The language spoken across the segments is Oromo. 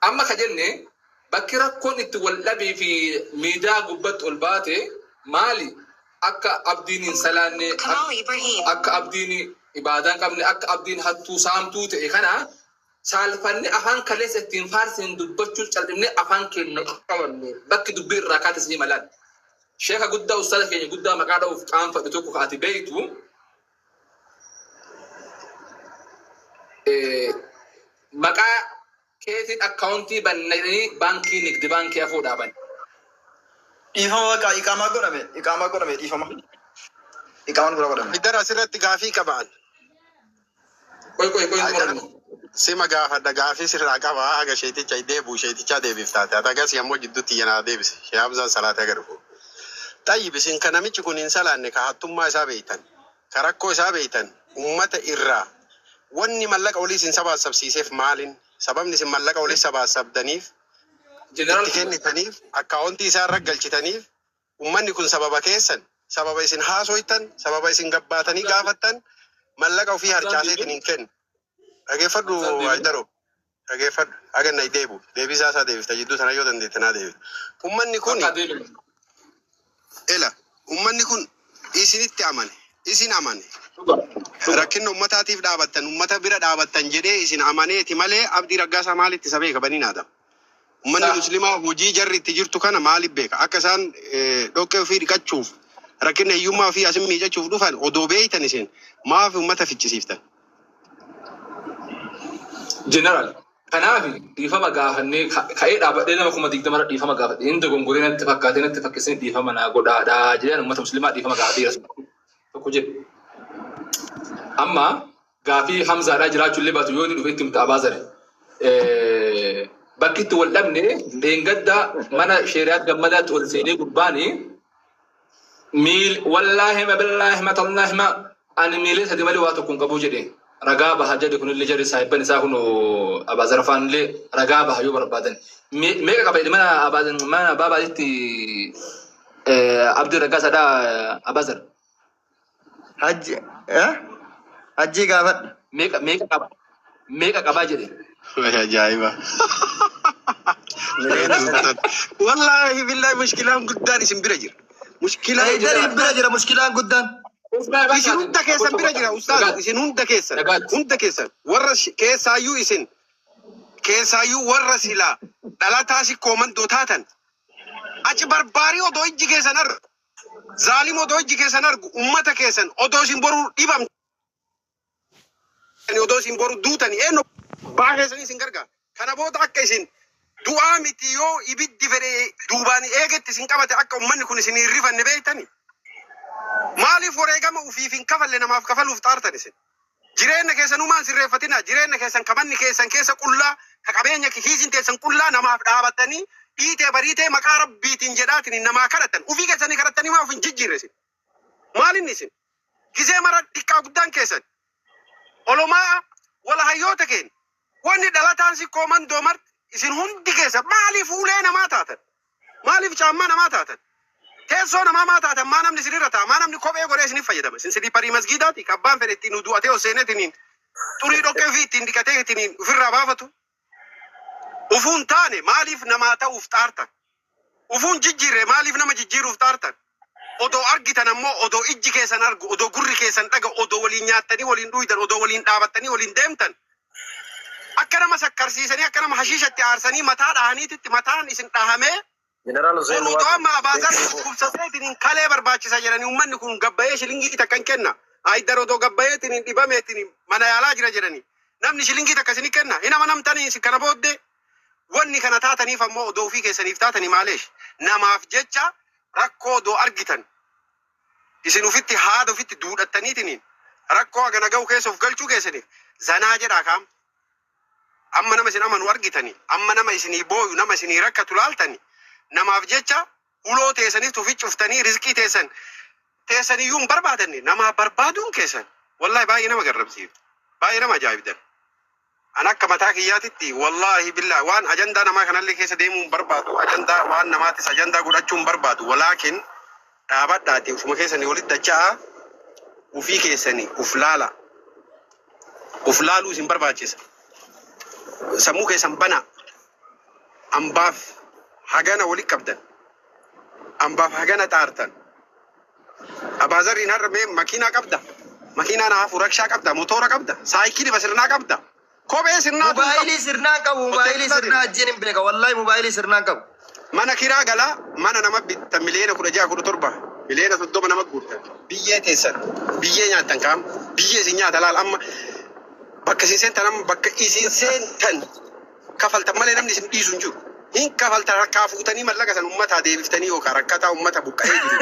amma kajenne bakki rakkoon itti wal dhabii fi miidaa gubbat ol baate maali akka abdiin hin salaanne akka abdiin ibaadan qabne akka abdiin hattuu saamtuu ta'e kana saalfanne afaan kaleessa ittiin faarsin dubbachuu cal'imne afaan keenya qabanne bakki dubbii irraa kaatee malaan sheeka guddaa ustaada keenya guddaa maqaa dha'uuf qaanfadhu tokko kaati beeytu maqaa keetiin akkaawuntii bannanii baankii nigdi baankii afoo dhaaban. Dhiifama maqaa iqaamaa godhame dhiifama. Iqaamaan gura godhame. Iddara asirratti gaafii qabaan. Qoy. Sima gaafadha gaafii sirraa qabaa haga sheeticha deebi'u sheetichaa deebiftaate. Atagas yemmuu jidduutti yanaa deebise. Sheehamzaan salaatee agarru. Tayyib isin kan namichi kun hin salaanne ka hattummaa isaa beeytan. Ka rakkoo isaa beeytan. Uummata irraa. Wanni mallaqa olii isin sabaasabsiiseef maalin? Sababni isin mallaqa olii sabaasabdaniif itti kennitaniif akkaawuntii isaa irra galchitaniif uummanni kun sababa keessan sababa isin haasoytan sababa isin gabbaatanii gaafattan mallaqa ofii harcaaseetiin hin kennu. Dhageeffadhu Aydaroo. Dhageeffadhu. Hagan na deebi'u. Deebisaa isaa deebifta jidduu sana yoo dandeette naa deebifta. Uummanni kun uummanni kun isinitti amane. Isin amane. Rakkinna uummataatiif dhaabattan uummata bira dhaabattan jedhee isin amaneeti malee abdii raggaasaa maalitti sabee qabanii naadama. Uummanni musliimaa hojii jarri itti jirtu kana maaliif beeka? Akka isaan dhoqqee ofii dhiqachuuf rakkinna hiyyummaa ofii asin miicachuuf dhufan odoo beeytan isin maaf uummata ficcisiiftan? Jeneraal kanaaf dhiifama gaafannee ka'ee dhaabadhee nama 20 dhiifama gaafadhe inni dogongoree natti fakkaatee natti fakkeessanii dhiifama naa godhaadhaa jedhan uummata musliimaa dhiifama gaafateera tokko jedhe. Amma gaafii Hamzaadhaa jiraachuullee baatu yoo inni dhufe itti mixaa baasare. Bakki itti wal dhabne dheengadda mana sheeriyaat gammadaatti ol seenee gurbaanii wallaahi ma billaahi ma tallaahi ma ani miilee sadi malee waa tokko hin qabu jedhe. Ragaa baha jedhe kunillee jarri saahibban isaa kun Abaazarfaanillee ragaa baha yoo barbaadan. Meeqa qaba mana baabaatitti abdii raggaasaadhaa Abaazar. Hajji gaafadha. Meeqa qabaa jedhe. Ajaa'iba. Wallaahi billahi mushkilaan guddaan isin bira jira. Mushkilaan guddaan. Isin hunda keessan bira jira ustaaz. Isin hunda keessan. Warra keessaayyuu warra silaa dhalataa sikkooman taatan. Achi barbaarii odoo ijji keessan argu. Zaalim odoo ijji keessan argu. Ummata keessan odoo isin boruu dhibamtu. Odoo isin boru duutani eenyu baay'eessan isin gargaara. Kana booda akka isin du'aa miti yoo ibiddi fedhee duubaan eegetti isin qabate akka uummanni kun isin hin rifanne beektani. Maaliif wareegama ufiif hin kafalle namaaf kafaluuf xaartan isin? Jireenya keessan uumaan sirreeffatina. Jireenya keessan kamanni keessan keessa qullaa ka qabeenya hiisin teessan qullaa namaaf dhaabattanii dhiitee bariitee maqaa rabbiitiin jedhaatiin namaa kadhattan. Ufii keessanii kadhattanii maaf hin jijjiirre isin? Maalin isin? Gisee mara xiqqaa guddaan keessan. Olomaa wala hayyoota keenya wanni dhalataan sikkooman doomar isin hundi keessa maaliif ulee namaa taatan? Maaliif caammaa namaa taatan? Teessoo namaa taatan maa namni isinirra ta'a? Maa namni kophee godhee isiniif fayyadama? Isin siliiparii masgiidaati abbaan fedhe ittiin du'atee ol seenetiniin xurii dhoqqee ofii ittiin dhiqatee ittiin ofirraa baafatu. Ufuun taane maaliif namaa ta'uuf xaartan? Ufuun jijjiirre maaliif nama jijjiiruuf xaartan? Odoo argitan ammoo odoo ijji keessan argu, odoo gurri keessan dhaga, odoo waliin nyaattanii waliin dhuydan, odoo waliin dhaabattanii waliin deemtan. Akka nama sakkarsiisanii akka nama hashiishatti aarsanii mataa dhahaniititti mataan isin dhahamee. Odoo amma Abaazar kubsateetiin kalee barbaachisa jedhanii uummanni kun gabbayee shilingii takka hin kenna. Ayiddar odoo gabbayeetiin dhibameetiin mana yaalaa jira jedhanii. Namni shilingii takka isin kenna. Hin amanamtanii isin kana booddee wanni kana taataniif ammoo odoo ofii keessaniif taatanii maaleesh namaaf jecha rakkoo odoo argitan isin ufitti haada ufitti duudhattaniitiin rakkoo hagana ga'u keessa of galchuu keessaniif zanaa jedhaa kaam. Amma nama isin amanu argitanii amma nama isinii booyu nama isinii rakkatu laaltanii namaaf jecha uloo teessaniif tufichi uftanii rizqii teessaniyyuu hin barbaadanne namaa barbaaduun keessan wallahi baay'ee nama garrabsiifta baay'ee nama ajaa'ibdan. An akka mataa kiyyaatitti wallahi billahi waan ajandaa namaa kanallee keessa deemuu hin barbaadu ajandaa waan namaatis ajandaa godhachuu hin barbaadu walaakin dhaabadhaati ufuma keessanii walitti dacha'aa ufii keessanii uf laala uf laaluu isin barbaachisa sammuu keessan bana ambaaf hagana wali qabdan ambaaf hagana taartan abaazariin har'a mee makiinaa qabda makiinaa naafu rakshaa qabda motora qabda saayikilii basirnaa qabda kophee sirnaa Mobaayilii sirnaan qabu. Mobaayilii sirnaa ajjiin hin beeka. Wallahi mobaayilii sirnaan qabu. mana kiraa galaa mana nama bitta miliyoona 16-17 miliyoona 30 nama guurtan biyyee teessan biyyee nyaatan kaam biyyee isin nyaata laal amma bakka isin seentan amma bakka isin seentan kafaltan malee namni isin dhiisu hin jiru. Hin kafaltan harkaa fuutanii mallaqa san ummataa deebiftanii yookaan rakkataa ummata buqqa'ee jiru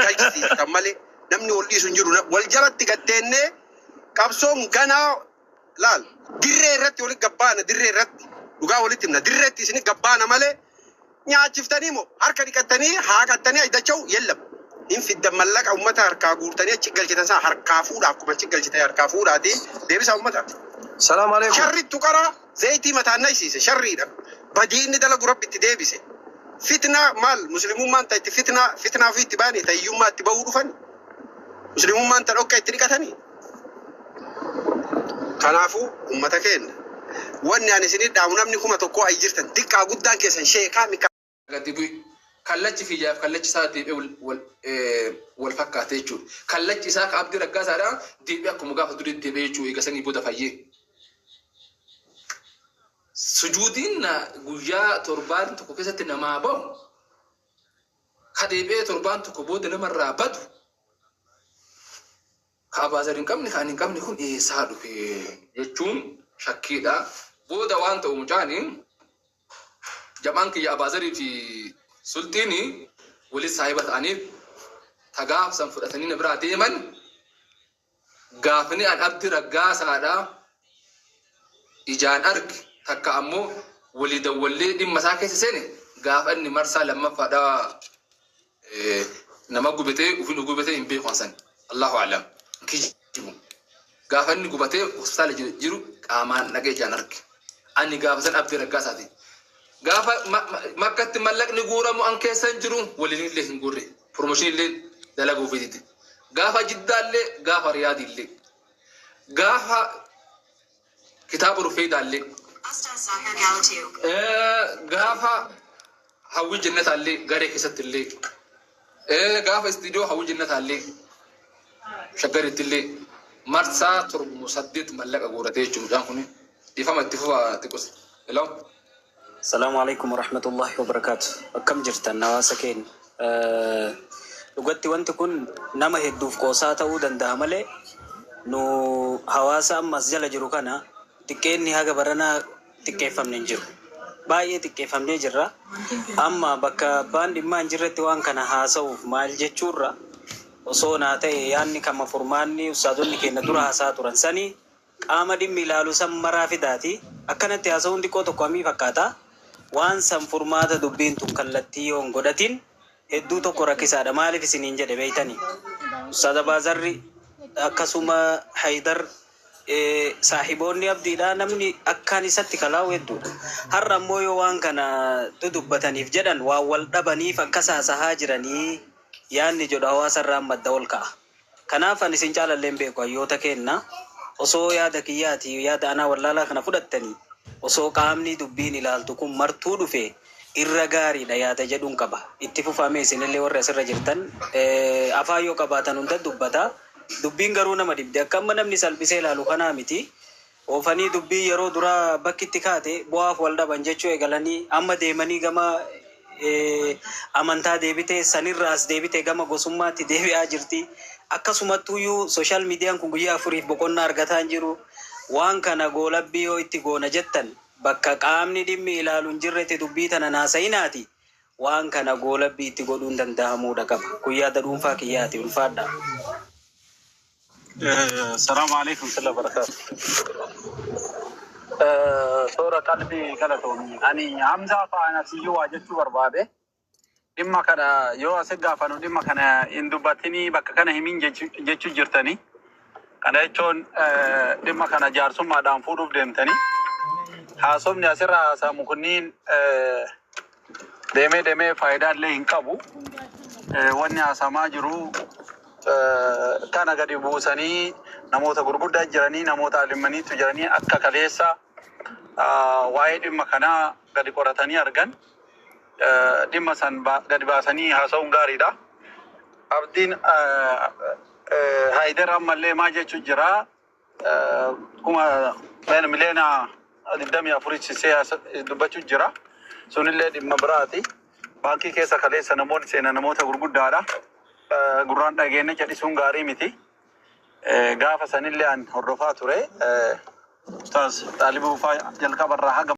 galchisiistan malee namni wal dhiisu hin jiru. Wal jalatti gatteennee qabsoon ganaa laal dirree irratti walitti gabbaana dirree irratti dhugaa walitti himna dirreetti isin gabbaana malee nyaachiftanii moo harka dhiqattanii haaqattanii ajdacha'u yellam. Hin fiddan mallaqa ummata harkaa guurtanii achi galchitan isaa harkaa fuudhaa akkuma achi galchitan harkaa fuudhaati deebisaa ummata. Salaam alaikum. Sharritu qara zayitii mataan naysiise sharriidha. Badii inni dalagu rabbitti deebise. Fitna maal muslimummaan ta'etti fitnaa fi itti baanii ta'iyyummaa itti bahuu dhufani. Muslimummaan ta dhokka itti dhiqatanii. Kanaafuu ummata keenya wanni ani isinii dhaamu namni 1,000 ay jirtan xiqqaa guddaan keessan sheekaa mikaa. Gadi bu'i. Kallachi fiijaaf kallachi isaa deebi'ee wal fakkaate jechuudha. Kallachi isaa ka abdii raggaasaadhaan deebi'ee akkuma gaafa durii deebi'ee jechuudha. Eegasanii booda fayyee. Sujuudiin guyyaa torbaan tokko keessatti namaa bahu ka deebi'ee torbaan tokko booda namarraa badu ka abaazar hin qabne kan hin qabne kun eessaa dhufe jechuun shakkiidha. Booda waan ta'u mucaaniin jamaan kiyya abaazarii fi sultiini waliin saahiba ta'aniif tagaafsan fudhatanii na biraa deeman gaafni an abdi raggaasaadhaa ijaan arge takka ammoo walii dawwallee dhimma isaa keessa seene gaafa inni marsaa lammaffaadhaa nama gubatee ufin gubatee hin beeku san Allahu a'lam kijibu gaafa inni gubatee hospitaala jiru qaamaan dhaqee ijaan arge ani gaafa san abdi raggaasaati. Gaafa makkatti mallaqni guuramu an keessan jiru waliin illee hin guurre promotion illee dalaguu fidite gaafa jiddaallee gaafa riyaadillee gaafa kitaaba rufeedaallee gaafa hawwi jannataallee garee keessatti illee gaafa istiidiyoo hawwi jannataallee shaggaritti illee marsaa 7 mallaqa guurate jechuudha kun ifama itti fufa xiqqus ilaw. السلام عليكم ورحمة الله وبركاته. كم جرت النواس كين لقيت وانت كن نما هدوف قوساته ودنده ملء نو حواسا مسجل جروكنا تكين نهاجة برنا تكيفهم ننجر باي تكيفهم نجرا أما بكا باند ما نجرت وان كنا هاسو مال جتشورا وصونا تي يعني كم فرماني وصادوني كنا درا هاساتورن سني أما دي ميلالو سم مرافداتي أكنت هاسون دي كوتو كامي فكاتا waan san furmaata dubbiin tun kallattii yoon godhatin hedduu tokko rakkisaadha. Maaliif isiniin jedhe beeytani Ustaad Abaazarri akkasuma Haydar saahiboonni abdiidha namni akkaan isatti kalaa'u hedduudha. Har'a ammoo yoo waan kana dudubbataniif jedhan waan wal dhabaniif akka saasahaa jiranii yaanni jedhu hawaasarraan madda ol ka'a. Kanaaf ani isin caalalleen beeku hayyoota kenna osoo yaada kiyyaati yaada anaa wallaalaa kana fudhattanii osoo qaamni dubbiin ilaaltu kun martuu dhufe irra gaariidha yaada jedhuun qaba. Itti fufamee isinillee warra asirra jirtan afaan yoo qabaatan hunda dubbata. Dubbiin garuu nama dibde akka amma namni salphisee ilaalu kanaa miti. Oofanii dubbii yeroo duraa bakki itti kaate bu'aaf wal dhaban jechuu eegalanii amma deemanii gama amantaa deebite sanirraas deebite gama gosummaatti deebi'aa jirti. Akkasumattuyyuu sooshaal miidiyaan kun guyyaa 4 boqonnaa argataa hin jiru. Waan kana goolabbii yoo itti goona jettan bakka qaamni dhimmi ilaalu hin jirretti dubbii tana naasayinaati. Waan kana goolabbii itti godhuun danda'amuudha qaba. Guyyaa dhuunfaa kiyyaati ulfaadha. السلام عليكم ورحمة الله وبركاته. سورة قلبي كلتوني أني حمزة فأنا سيجوا واجدت برباده. إما كنا يو أسجع فنو إما كنا إندوباتني بكنا همين جتشو جرتني. كنا يجون إما كنا جارسون ما دام فوروف دمتني. حاسوم ناسرة سامكونين دمه فايدة لين كابو. واني أسمع جرو kana gadi buusanii namoota gurguddaa jiranii namoota alimanii jiranii akka kaleessa waa'ee dhimma kanaa gadi qoratanii argan dhimma san gadi baasanii haasa'uun gaariidha. Abdiin Haayidar ammallee maal jechuu jira kuma miliyoona 24 dubbachuu jira. Sunillee dhimma biraati. Baankii keessa kaleessa namoonni seenan namoota gurguddaadha. Gurraan dhageenya jedhisuun gaarii miti. Gaafa sanillee an hordofaa ture. Ustaaz Xaalibuu jalqabarraa haga